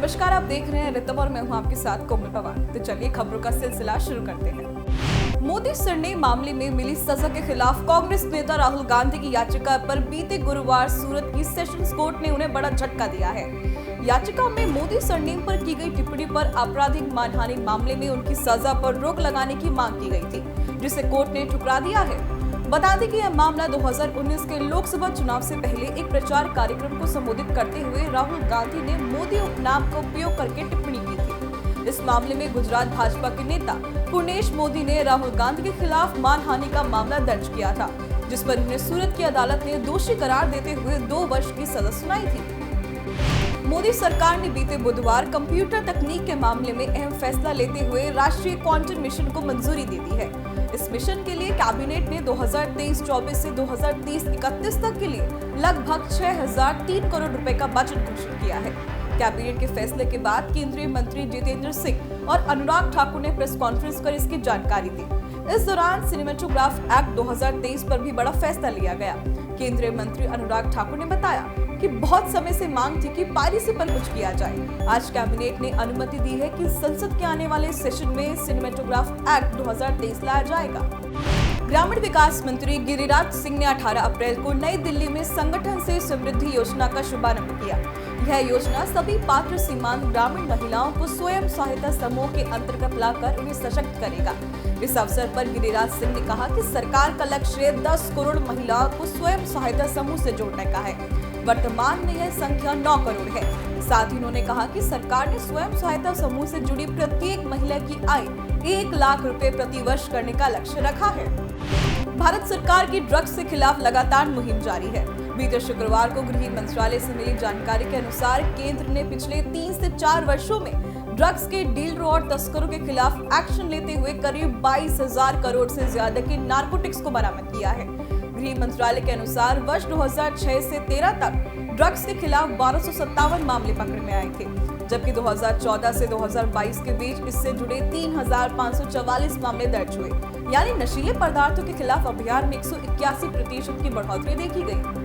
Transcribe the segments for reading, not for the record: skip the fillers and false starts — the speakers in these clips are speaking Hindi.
नमस्कार, आप देख रहे हैं रितम और मैं हूं आपके साथ कोमल पवार। तो चलिए खबरों का सिलसिला शुरू करते हैं। मोदी सरनेम मामले में मिली सजा के खिलाफ कांग्रेस नेता राहुल गांधी की याचिका पर बीते गुरुवार सूरत की सेशंस कोर्ट ने उन्हें बड़ा झटका दिया है। याचिका में मोदी सरनेम पर की गई टिप्पणी पर आपराधिक मानहानि मामले में उनकी सजा पर रोक लगाने की मांग की गई थी, जिसे कोर्ट ने ठुकरा दिया है। बता दें कि यह मामला 2019 के लोकसभा चुनाव से पहले एक प्रचार कार्यक्रम को संबोधित करते हुए राहुल गांधी ने मोदी उपनाम का उपयोग करके टिप्पणी की थी। इस मामले में गुजरात भाजपा के नेता पुर्णेश मोदी ने राहुल गांधी के खिलाफ मानहानि का मामला दर्ज किया था, जिस पर उन्हें सूरत की अदालत ने दोषी करार देते हुए 2 वर्ष की सजा सुनाई थी। मोदी सरकार ने बीते बुधवार कंप्यूटर तकनीक के मामले में अहम फैसला लेते हुए राष्ट्रीय क्वांटम मिशन को मंजूरी दे दी है। इस मिशन के लिए कैबिनेट ने 2023-24 से 2030-31 तक के लिए लगभग 6,003 करोड़ रुपए का बजट घोषित किया है। कैबिनेट के फैसले के बाद केंद्रीय मंत्री जितेंद्र सिंह और अनुराग ठाकुर ने प्रेस कॉन्फ्रेंस कर इसकी जानकारी दी। इस दौरान सिनेमेटोग्राफ एक्ट 2023 पर भी बड़ा फैसला लिया गया। केंद्रीय मंत्री अनुराग ठाकुर ने बताया कि बहुत समय से मांग थी कि पायरेसी पर कुछ किया जाए। आज कैबिनेट ने अनुमति दी है कि संसद के आने वाले सेशन में सिनेमेटोग्राफ एक्ट 2023 लाया जाएगा। ग्रामीण विकास मंत्री गिरिराज सिंह ने 18 अप्रैल को नई दिल्ली में संगठन से समृद्धि योजना का शुभारंभ किया। यह योजना सभी पात्र सीमांत ग्रामीण महिलाओं को स्वयं सहायता समूह के अंतर्गत लाकर उन्हें सशक्त करेगा। इस अवसर पर गिरिराज सिंह ने कहा कि सरकार का लक्ष्य 10 करोड़ महिलाओं को स्वयं सहायता समूह से जोड़ने का है। वर्तमान में यह संख्या 9 करोड़ है। साथ ही उन्होंने कहा कि सरकार ने स्वयं सहायता समूह से जुड़ी प्रत्येक महिला की आय 1 लाख रुपए प्रति वर्ष करने का लक्ष्य रखा है। भारत सरकार की ड्रग्स के खिलाफ लगातार मुहिम जारी है। बीते शुक्रवार को गृह मंत्रालय से मिली जानकारी के अनुसार केंद्र ने पिछले 3 से 4 वर्षों में ड्रग्स के डीलरों और तस्करों के खिलाफ एक्शन लेते हुए करीब 22,000 करोड़ से ज्यादा के नारकोटिक्स को बरामद किया है। गृह मंत्रालय के अनुसार वर्ष 2006 से 13 तक ड्रग्स के खिलाफ 1257 मामले पकड़ में आए थे, जबकि 2014 से 2022 के बीच इससे जुड़े 3,544 मामले दर्ज हुए। यानी नशीले पदार्थों के खिलाफ अभियान में 181% की बढ़ोतरी देखी गई।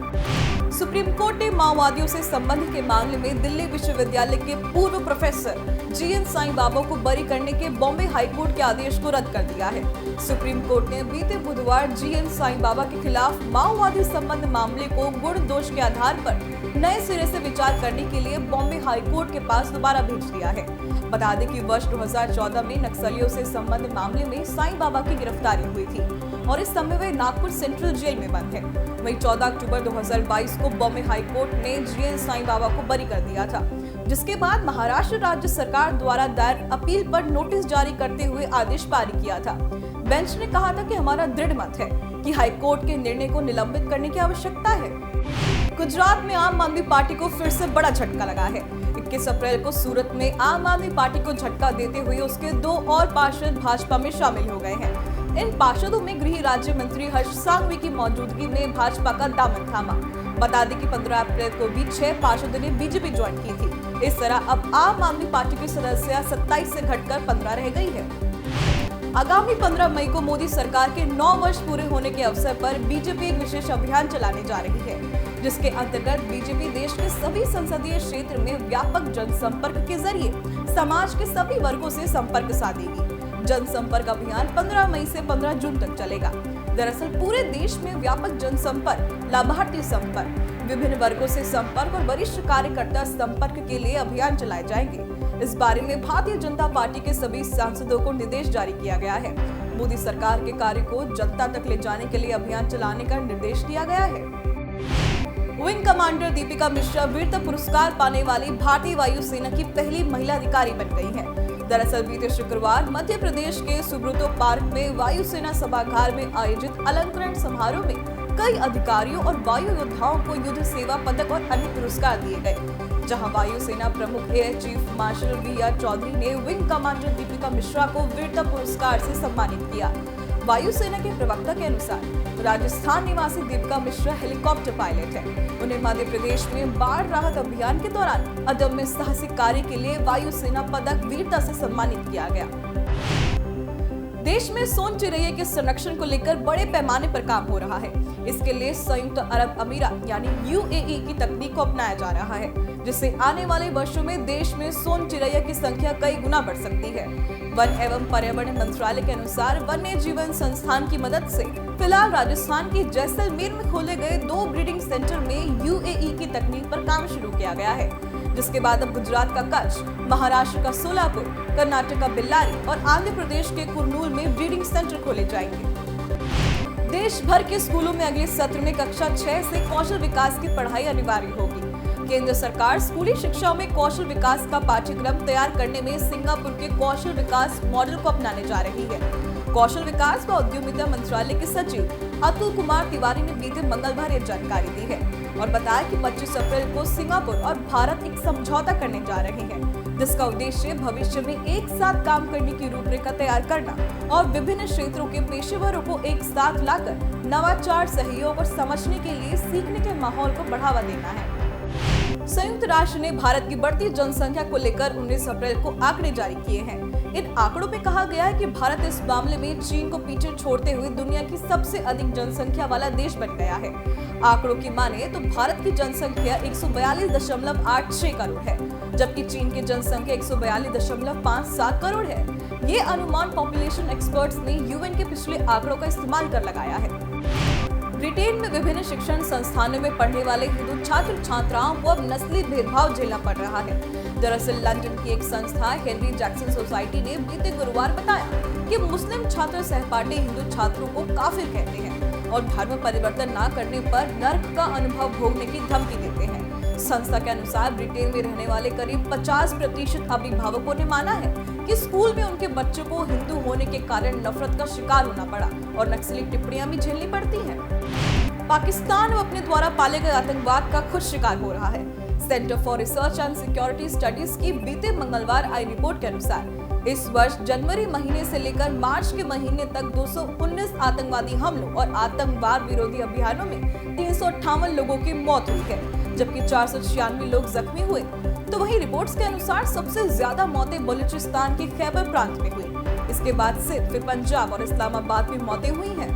सुप्रीम कोर्ट ने माओवादियों से संबंध के मामले में दिल्ली विश्वविद्यालय के पूर्व प्रोफेसर जीएन साईं बाबा को बरी करने के बॉम्बे हाईकोर्ट के आदेश को रद्द कर दिया है। सुप्रीम कोर्ट ने बीते बुधवार जीएन साईं बाबा के खिलाफ माओवादी संबंध मामले को गुण दोष के आधार पर नए सिरे से विचार करने के लिए बॉम्बे हाईकोर्ट के पास दोबारा भेज दिया है। बता दें कि वर्ष 2014 में नक्सलियों से संबंध मामले में साईं बाबा की गिरफ्तारी हुई थी और इस समय वे नागपुर सेंट्रल जेल में बंद है। वहीं 14 अक्टूबर 2022 को बॉम्बे हाईकोर्ट ने जीएन साईं बाबा को बरी कर दिया था, जिसके बाद महाराष्ट्र राज्य सरकार द्वारा दायर अपील पर नोटिस जारी करते हुए आदेश पारित किया था। बेंच ने कहा था कि हमारा दृढ़ मत है कि हाईकोर्ट के निर्णय को निलंबित करने की आवश्यकता है। गुजरात में आम आदमी पार्टी को फिर से बड़ा झटका लगा है। 21 अप्रैल को सूरत में आम आदमी पार्टी को झटका देते हुए उसके 2 और पार्षद भाजपा में शामिल हो गए हैं। इन पार्षदों में गृह राज्य मंत्री हर्ष सांघवी की मौजूदगी में भाजपा का दामन थामा। बता दें कि 15 अप्रैल को भी 6 पार्षदों ने बीजेपी ज्वाइन की थी। इस तरह अब आम आदमी पार्टी की सदस्यता 27 से घटकर 15 रह गई है। आगामी 15 मई को मोदी सरकार के 9 वर्ष पूरे होने के अवसर पर बीजेपी एक विशेष अभियान चलाने जा रही है, जिसके अंतर्गत बीजेपी देश के सभी संसदीय क्षेत्र में व्यापक जनसंपर्क के जरिए समाज के सभी वर्गों से संपर्क साधेगी। जनसंपर्क अभियान 15 मई से 15 जून तक चलेगा। दरअसल पूरे देश में व्यापक जनसंपर्क, लाभार्थी संपर्क, विभिन्न वर्गों से संपर्क और वरिष्ठ कार्यकर्ता संपर्क के लिए अभियान चलाए जाएंगे। इस बारे में भारतीय जनता पार्टी के सभी सांसदों को निर्देश जारी किया गया है। मोदी सरकार के कार्य को जनता तक ले जाने के लिए अभियान चलाने का निर्देश दिया गया है। विंग कमांडर दीपिका मिश्रा वीरता पुरस्कार पाने वाली भारतीय वायुसेना की पहली महिला अधिकारी बन गई है। दरअसल बीते शुक्रवार मध्य प्रदेश के सुब्रतो पार्क में वायुसेना सभागार में आयोजित अलंकरण समारोह में कई अधिकारियों और वायु योद्धाओं को युद्ध सेवा पदक और अन्य पुरस्कार दिए गए, जहां वायुसेना प्रमुख air chief marshal V R. Chaudhary ने विंग कमांडर दीपिका मिश्रा को वीरता पुरस्कार से सम्मानित किया। वायुसेना के प्रवक्ता के अनुसार राजस्थान निवासी दीपिका मिश्रा हेलीकॉप्टर पायलट है। उन्हें मध्य प्रदेश में बाढ़ राहत अभियान के दौरान अदम्य साहसिक कार्य के लिए वायुसेना पदक वीरता से सम्मानित किया गया। देश में सोन चिरैया के संरक्षण को लेकर बड़े पैमाने पर काम हो रहा है। इसके लिए संयुक्त अरब अमीरात यानी UAE की तकनीक को अपनाया जा रहा है, जिससे आने वाले वर्षों में देश में सोन चिरैया की संख्या कई गुना बढ़ सकती है। वन एवं पर्यावरण मंत्रालय के अनुसार वन्य जीवन संस्थान की मदद से फिलहाल राजस्थान के जैसलमेर में खोले गए 2 ब्रीडिंग सेंटर में UAE की तकनीक पर काम शुरू किया गया है, जिसके बाद अब गुजरात का कच्छ, महाराष्ट्र का सोलापुर, कर्नाटक का बेल्लारी और आंध्र प्रदेश के कुर्नूल में ब्रीडिंग सेंटर खोले जाएंगे। देश भर के स्कूलों में अगले सत्र में कक्षा 6 से कौशल विकास की पढ़ाई अनिवार्य होगी। केंद्र सरकार स्कूली शिक्षा में कौशल विकास का पाठ्यक्रम तैयार करने में सिंगापुर के कौशल विकास मॉडल को अपनाने जा रही है। कौशल विकास व उद्यमिता मंत्रालय के सचिव अतुल कुमार तिवारी ने बीते मंगलवार यह जानकारी दी है और बताया कि 25 अप्रैल को सिंगापुर और भारत एक समझौता करने जा रहे हैं, जिसका उद्देश्य भविष्य में एक साथ काम करने की रूपरेखा तैयार करना और विभिन्न क्षेत्रों के पेशेवरों को एक साथ लाकर नवाचार, सहयोग और समझने के लिए सीखने के माहौल को बढ़ावा देना है। संयुक्त राष्ट्र ने भारत की बढ़ती जनसंख्या को लेकर 19 अप्रैल को आंकड़े जारी किए हैं। इन आंकड़ों में कहा गया है कि भारत इस मामले में चीन को पीछे छोड़ते हुए दुनिया की सबसे अधिक जनसंख्या वाला देश बन गया है। आंकड़ों की माने तो भारत की जनसंख्या 142.86 करोड़ है, जबकि चीन की जनसंख्या 142.57 करोड़ है। ये अनुमान पॉपुलेशन एक्सपर्ट्स ने UN के पिछले आंकड़ों का इस्तेमाल कर लगाया है। ब्रिटेन में विभिन्न शिक्षण संस्थानों में पढ़ने वाले हिंदू छात्र छात्राओं को अब नस्ली भेदभाव झेलना पड़ रहा है। दरअसल लंदन की एक संस्था हेनरी जैक्सन सोसाइटी ने बीते गुरुवार बताया कि मुस्लिम छात्र सहपाठी हिंदू छात्रों को काफिर कहते हैं और धर्म परिवर्तन न करने पर नर्क का अनुभव भोगने की धमकी देते हैं। संस्था के अनुसार ब्रिटेन में रहने वाले करीब 50% अभिभावकों ने माना है कि स्कूल में उनके बच्चों को हिंदू होने के कारण नफरत का शिकार होना पड़ा और नक्सली टिप्पणियां भी झेलनी पड़ती हैं। पाकिस्तान अपने द्वारा पाले गए आतंकवाद का खुद शिकार हो रहा है। Centre for research and security studies की बीते मंगलवार आई रिपोर्ट के अनुसार इस वर्ष जनवरी महीने से लेकर मार्च के महीने तक 219 आतंकवादी हमलों और आतंकवाद विरोधी अभियानों में 358 लोगों की मौत हुई है, जबकि 496 लोग जख्मी हुए। तो वहीं रिपोर्ट्स के अनुसार सबसे ज्यादा मौतें बलूचिस्तान के खैबर प्रांत में हुई। इसके बाद सिंध, फिर पंजाब और इस्लामाबाद में मौतें हुई हैं।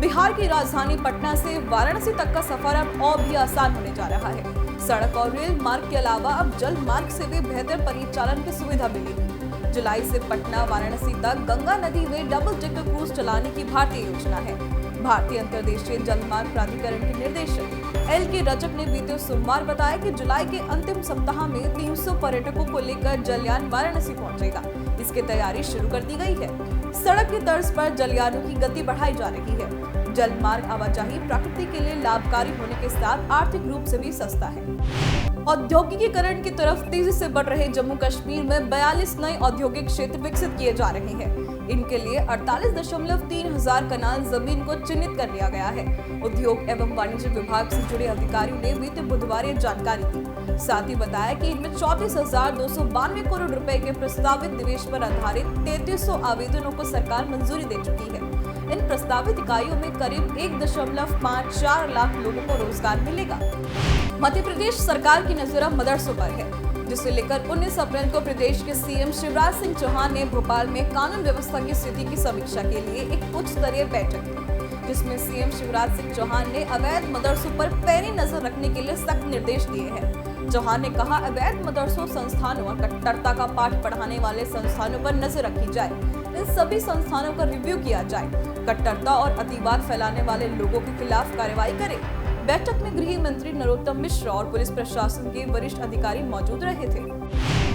बिहार की राजधानी पटना से वाराणसी तक का सफर अब और भी आसान होने जा रहा है। सड़क और रेल मार्ग के अलावा अब जल मार्ग से भी बेहतर परिचालन की सुविधा मिलेगी। जुलाई से पटना वाराणसी तक गंगा नदी में डबल डेकर क्रूज चलाने की भारतीय योजना है। भारतीय अंतर्देशीय जलमार्ग प्राधिकरण के निर्देशक LK रजक ने बीते सोमवार बताया कि जुलाई के अंतिम सप्ताह में 300 पर्यटकों को लेकर जलयान वाराणसी पहुंचेगा। इसकी तैयारी शुरू कर दी गई है। सड़क की तर्ज पर जलयानों की गति बढ़ाई जा रही है। जल मार्ग आवाजाही प्रकृति के लिए लाभकारी होने के साथ आर्थिक रूप से भी सस्ता है। औद्योगिकीकरण की तरफ तेजी से बढ़ रहे जम्मू कश्मीर में 42 नए औद्योगिक क्षेत्र विकसित किए जा रहे हैं। इनके लिए 48.3 हजार कनाल जमीन को चिन्हित कर लिया गया है। उद्योग एवं वाणिज्य विभाग से जुड़े अधिकारियों ने बीते बुधवार ये जानकारी दी। साथ ही बताया कि इनमें 34,292 करोड़ रुपए के प्रस्तावित निवेश पर आधारित 3300 आवेदनों को सरकार मंजूरी दे चुकी है। इन प्रस्तावित इकाइयों में करीब 1.54 लाख लोगों को रोजगार मिलेगा। मध्य प्रदेश सरकार की नजर अब मदरसों पर है, जिसे लेकर 19 अप्रैल को प्रदेश के CM शिवराज सिंह चौहान ने भोपाल में कानून व्यवस्था की स्थिति की समीक्षा के लिए एक उच्च स्तरीय बैठक की, जिसमें CM शिवराज सिंह चौहान ने अवैध मदरसों पर पैनी नजर रखने के लिए सख्त निर्देश दिए हैं। चौहान ने कहा, अवैध मदरसों संस्थानों और कट्टरता का पाठ पढ़ाने वाले संस्थानों पर नजर रखी जाए। इन सभी संस्थानों का रिव्यू किया जाए। कट्टरता और अतिवाद फैलाने वाले लोगों के खिलाफ कार्रवाई करें। बैठक में गृह मंत्री नरोत्तम मिश्र और पुलिस प्रशासन के वरिष्ठ अधिकारी मौजूद रहे थे।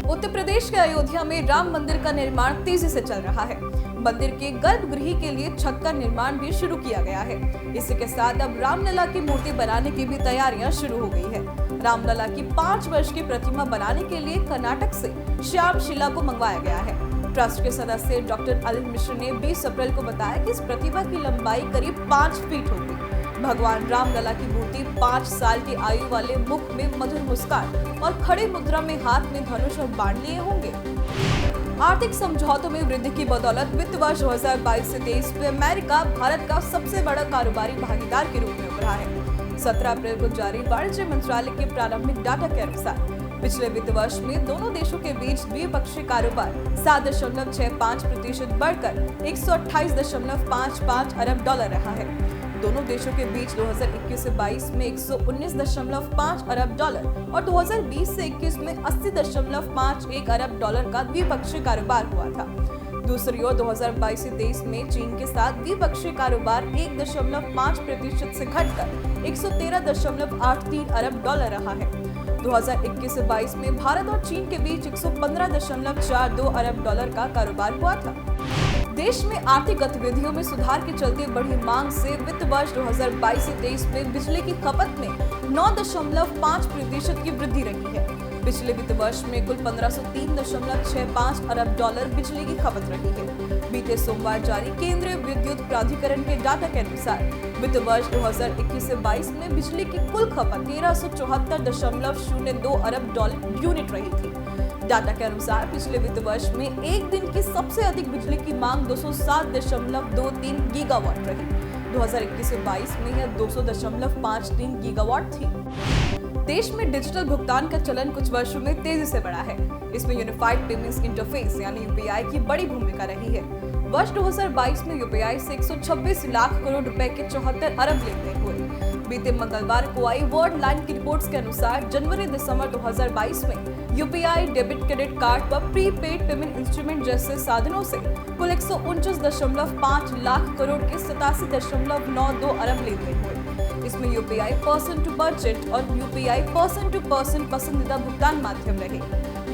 उत्तर प्रदेश के अयोध्या में राम मंदिर का निर्माण तेजी से चल रहा है। मंदिर के गर्भगृह के लिए छत का निर्माण भी शुरू किया गया है। इसी के साथ अब रामलला की मूर्ति बनाने की भी तैयारियां शुरू हो गई है। रामलला की 5 वर्ष की प्रतिमा बनाने के लिए कर्नाटक से श्याम शिला को मंगवाया गया है। ट्रस्ट के सदस्य डॉक्टर अनिल मिश्र ने 20 अप्रैल को बताया कि इस प्रतिमा की लंबाई करीब 5 फीट होगी। भगवान रामलला की मूर्ति 5 साल की आयु वाले मुख में मधुर मुस्कान और खड़े मुद्रा में हाथ में धनुष और बाण लिए होंगे। आर्थिक समझौतों में वृद्धि की बदौलत वित्त वर्ष 2022 से 23 में अमेरिका भारत का सबसे बड़ा कारोबारी भागीदार के रूप में उभरा है। 17 अप्रैल को जारी वाणिज्य मंत्रालय के प्रारंभिक डाटा के अनुसार पिछले वित्त वर्ष में दोनों देशों के बीच द्विपक्षीय कारोबार 7.65% बढ़कर 128.55 अरब डॉलर रहा है। दोनों देशों के बीच 2021 से 22 में 119.5 अरब डॉलर और 2020 से 21 में 80.51 अरब डॉलर का द्विपक्षीय कारोबार हुआ था। दूसरी ओर 2022 से 23 में चीन के साथ द्विपक्षीय कारोबार 1.5% से घटकर 113.83 अरब डॉलर रहा है। 2021 से 22 में भारत और चीन के बीच 115.42 अरब डॉलर का कारोबार हुआ था। देश में आर्थिक गतिविधियों में सुधार के चलते बढ़ी मांग से वित्त वर्ष 2022 से 23 में बिजली की खपत में 9.5% की वृद्धि रही है। पिछले वित्त वर्ष में कुल 1503.65 अरब डॉलर बिजली की खपत रही है। बीते सोमवार जारी केंद्रीय विद्युत प्राधिकरण के डाटा के अनुसार वित्त वर्ष 2021 से 22 में बिजली की कुल खपत 1374.02 अरब डॉलर यूनिट रही थी। डाटा के अनुसार पिछले वित्त वर्ष में एक दिन की सबसे अधिक बिजली की मांग 207.23 गीगावाट रही। 2021 से 22 में यह 200.53 गीगावाट थी। देश में डिजिटल भुगतान का चलन कुछ वर्षों में तेजी से बढ़ा है। इसमें यूनिफाइड पेमेंट्स इंटरफेस यानी यूपीआई की बड़ी भूमिका रही है। वर्ष 2022 में यूपीआई से 126 लाख करोड़ रुपए के 74 अरब लेनदेन हुए। बीते मंगलवार को आई वर्ल्ड लाइन की रिपोर्ट्स के अनुसार जनवरी-दिसंबर 2022 में यूपीआई, डेबिट, क्रेडिट कार्ड व प्रीपेड पेमेंट इंस्ट्रूमेंट जैसे साधनों से कुल 149.5 लाख करोड़ के 87.92 अरब लेनदेन हुए। इसमें यूपीआई पर्सन टू मर्चेंट और यूपीआई पर्सन टू पर्सन पसंदीदा भुगतान माध्यम रहे।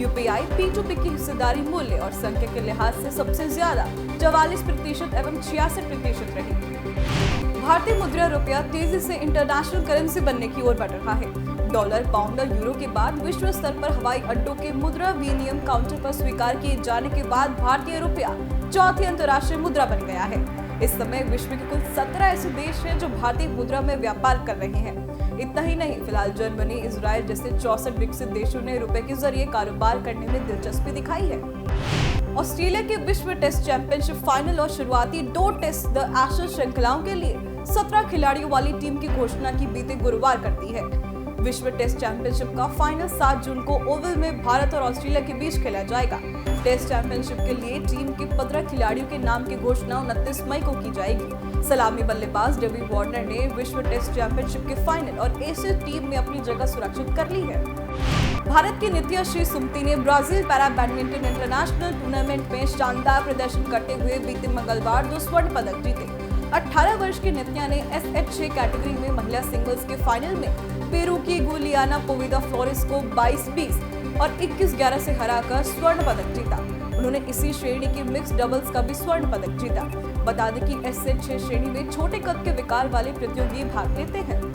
यूपीआई P2P की हिस्सेदारी मूल्य और संख्या के लिहाज से सबसे ज्यादा 44% एवं 66% रही। भारतीय मुद्रा रुपया तेजी से इंटरनेशनल करेंसी बनने की ओर बढ़ रहा है। डॉलर, पाउंड और यूरो के बाद विश्व स्तर पर हवाई अड्डों के मुद्रा विनिमय काउंटर पर स्वीकार किए जाने के बाद भारतीय रुपया चौथी अंतर्राष्ट्रीय मुद्रा बन गया है। इस समय विश्व के कुल 17 ऐसे देश हैं जो भारतीय मुद्रा में व्यापार कर रहे हैं। इतना ही नहीं, फिलहाल जर्मनी, इजराइल जैसे 64 विकसित देशों ने रुपए के जरिए कारोबार करने में दिलचस्पी दिखाई है। ऑस्ट्रेलिया के विश्व टेस्ट चैंपियनशिप फाइनल और शुरुआती 2 टेस्ट द एशेज श्रृंखलाओं के लिए 17 खिलाड़ियों वाली टीम की घोषणा की बीते गुरुवार कर दी है। विश्व टेस्ट चैंपियनशिप का फाइनल 7 जून को ओवल में भारत और ऑस्ट्रेलिया के बीच खेला जाएगा। टेस्ट चैंपियनशिप के लिए टीम के 15 खिलाड़ियों के नाम की घोषणा 29 मई को की जाएगी। सलामी बल्लेबाज डेवी वार्नर ने विश्व टेस्ट चैंपियनशिप के फाइनल और एशिया टीम में अपनी जगह सुरक्षित कर ली है। भारत की नित्या श्री सुमति ने Brazil para badminton international tournament में शानदार प्रदर्शन करते हुए बीते मंगलवार 2 स्वर्ण पदक जीते। 18 वर्ष की नित्या ने SH6 कैटेगरी में महिला सिंगल्स के फाइनल में पेरू की गुलियाना पोविदा फ्लोरेस को 22-20 और 21-11 से हराकर स्वर्ण पदक जीता। उन्होंने इसी श्रेणी की मिक्स डबल्स का भी स्वर्ण पदक जीता। बता दें कि SH6 श्रेणी में छोटे कद के विकार वाले प्रतियोगी भाग लेते हैं।